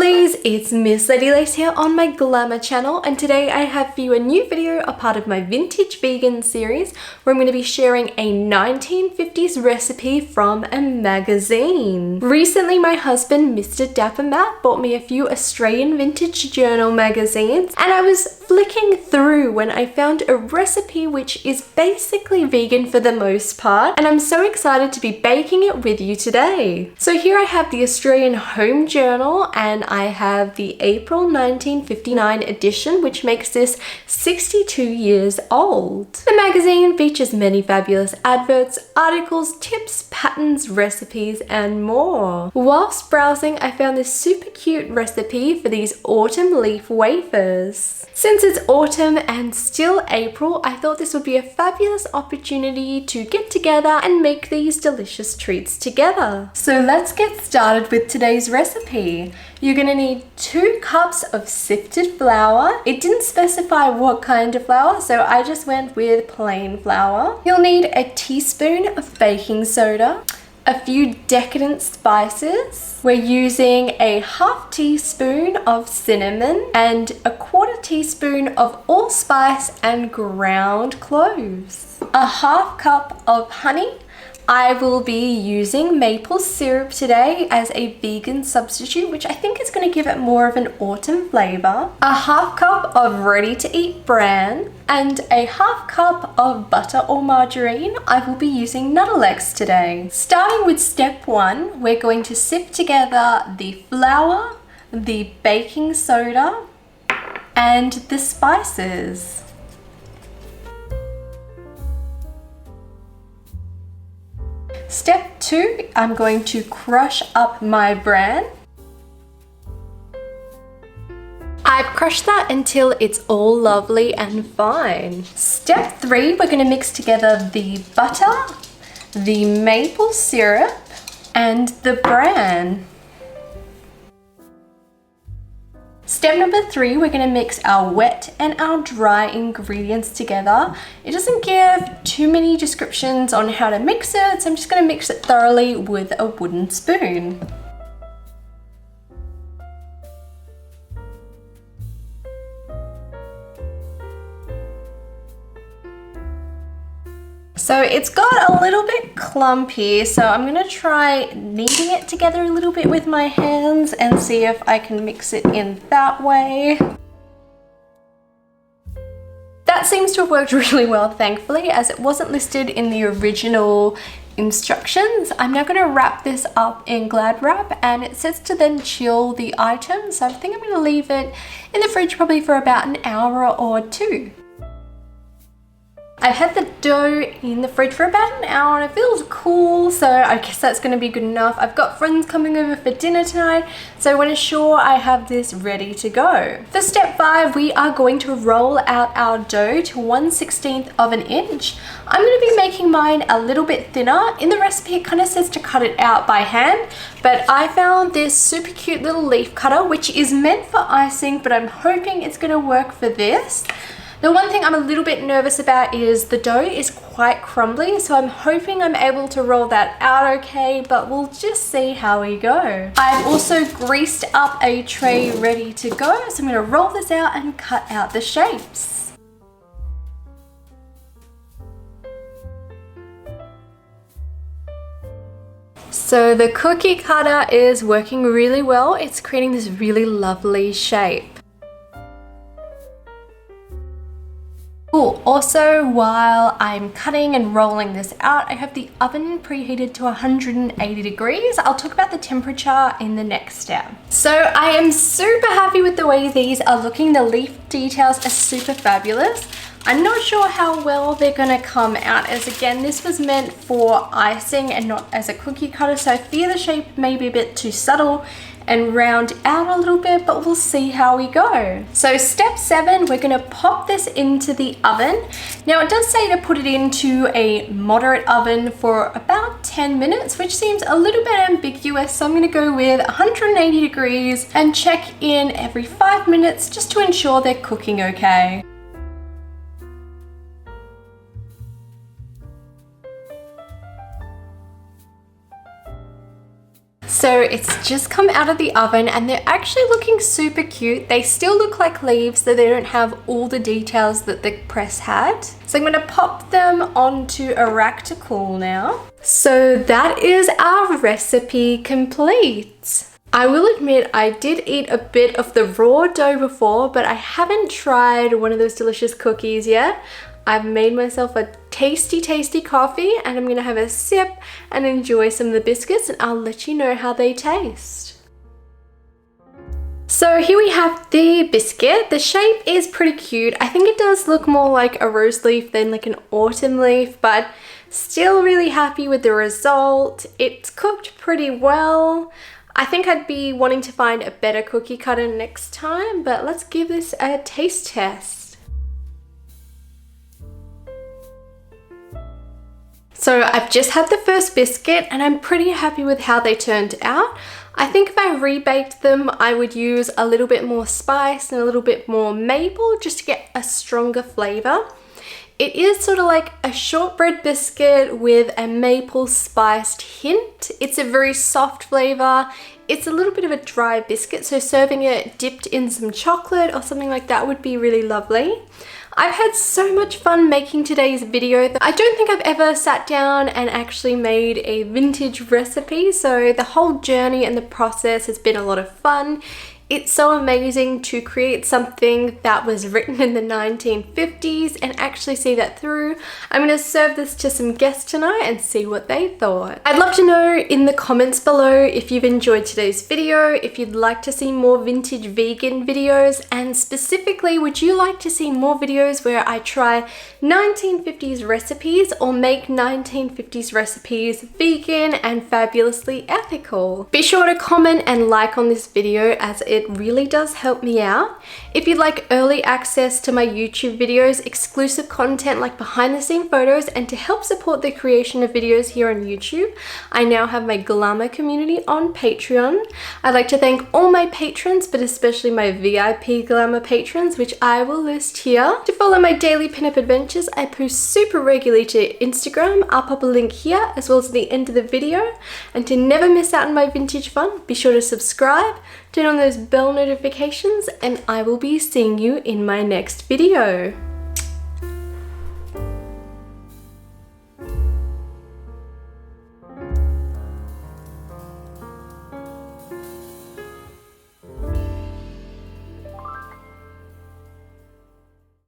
lovelies, it's Miss Lady Lace here on my glamour channel, and today I have for you a new video, a part of my vintage vegan series where I'm going to be sharing a 1950s recipe from a magazine. Recently my husband Mr. Dapper Matt bought me a few Australian vintage journal magazines, and I was flicking through when I found a recipe which is basically vegan for the most part, and I'm so excited to be baking it with you today. So here I have the Australian Home Journal, and I have the April 1959 edition, which makes this 62 years old. The magazine features many fabulous adverts, articles, tips, patterns, recipes, and more. Whilst browsing, I found this super cute recipe for these autumn leaf wafers. Since it's autumn and still April, I thought this would be a fabulous opportunity to get together and make these delicious treats together. So let's get started with today's recipe. You're going to need 2 cups of sifted flour. It didn't specify what kind of flour, so I just went with plain flour. You'll need a teaspoon of baking soda, a few decadent spices. We're using a half teaspoon of cinnamon and a quarter teaspoon of allspice and ground cloves. A half cup of honey. I will be using maple syrup today as a vegan substitute, which I think is going to give it more of an autumn flavour. A half cup of ready-to-eat bran and a half cup of butter or margarine. I will be using Nuttelex today. Starting with step 1, we're going to sift together the flour, the baking soda, and the spices. Step 2, I'm going to crush up my bran. I've crushed that until it's all lovely and fine. Step 3, we're going to mix together the butter, the maple syrup, and the bran. Step number 3, we're going to mix our wet and our dry ingredients together. It doesn't give too many descriptions on how to mix it, so I'm just going to mix it thoroughly with a wooden spoon. So it's got a little bit clumpy, so I'm going to try kneading it together a little bit with my hands and see if I can mix it in that way. That seems to have worked really well, thankfully, as it wasn't listed in the original instructions. I'm now going to wrap this up in Glad Wrap, and it says to then chill the item, so I think I'm going to leave it in the fridge probably for about an hour or 2. I've had the dough in the fridge for about an hour and it feels cool, so I guess that's going to be good enough. I've got friends coming over for dinner tonight, so I want to ensure I have this ready to go. For step 5, we are going to roll out our dough to 1/16 of an inch. I'm going to be making mine a little bit thinner. In the recipe it kind of says to cut it out by hand, but I found this super cute little leaf cutter which is meant for icing, but I'm hoping it's going to work for this. The one thing I'm a little bit nervous about is the dough is quite crumbly, so I'm hoping I'm able to roll that out okay, but we'll just see how we go. I've also greased up a tray ready to go, so I'm going to roll this out and cut out the shapes. So the cookie cutter is working really well. It's creating this really lovely shape. Cool. Also, while I'm cutting and rolling this out, I have the oven preheated to 180 degrees. I'll talk about the temperature in the next step. So I am super happy with the way these are looking. The leaf details are super fabulous. I'm not sure how well they're gonna come out, as again, this was meant for icing and not as a cookie cutter, so I fear the shape may be a bit too subtle and round out a little bit, but we'll see how we go. So step 7, we're going to pop this into the oven. Now it does say to put it into a moderate oven for about 10 minutes, which seems a little bit ambiguous, so I'm going to go with 180 degrees and check in every 5 minutes just to ensure they're cooking okay. So it's just come out of the oven and they're actually looking super cute. They still look like leaves, though they don't have all the details that the press had. So I'm gonna pop them onto a rack to cool now. So that is our recipe complete. I will admit I did eat a bit of the raw dough before, but I haven't tried one of those delicious cookies yet. I've made myself a tasty, tasty coffee and I'm gonna have a sip and enjoy some of the biscuits, and I'll let you know how they taste. So here we have the biscuit. The shape is pretty cute. I think it does look more like a rose leaf than like an autumn leaf, but still really happy with the result. It's cooked pretty well. I think I'd be wanting to find a better cookie cutter next time, but let's give this a taste test. So I've just had the first biscuit and I'm pretty happy with how they turned out. I think if I rebaked them, I would use a little bit more spice and a little bit more maple just to get a stronger flavor. It is sort of like a shortbread biscuit with a maple spiced hint. It's a very soft flavor. It's a little bit of a dry biscuit, so serving it dipped in some chocolate or something like that would be really lovely. I've had so much fun making today's video. I don't think I've ever sat down and actually made a vintage recipe, so the whole journey and the process has been a lot of fun. It's so amazing to create something that was written in the 1950s and actually see that through. I'm going to serve this to some guests tonight and see what they thought. I'd love to know in the comments below if you've enjoyed today's video, if you'd like to see more vintage vegan videos, and specifically would you like to see more videos where I try 1950s recipes or make 1950s recipes vegan and fabulously ethical? Be sure to comment and like on this video as it really does help me out. If you'd like early access to my YouTube videos, exclusive content like behind the scene photos, and to help support the creation of videos here on YouTube, I now have my glamour community on Patreon. I'd like to thank all my patrons, but especially my VIP glamour patrons, which I will list here. To follow my daily pinup adventures, I post super regularly to Instagram. I'll pop a link here as well as at the end of the video. And to never miss out on my vintage fun, be sure to subscribe, turn on those bell notifications, and I will be seeing you in my next video.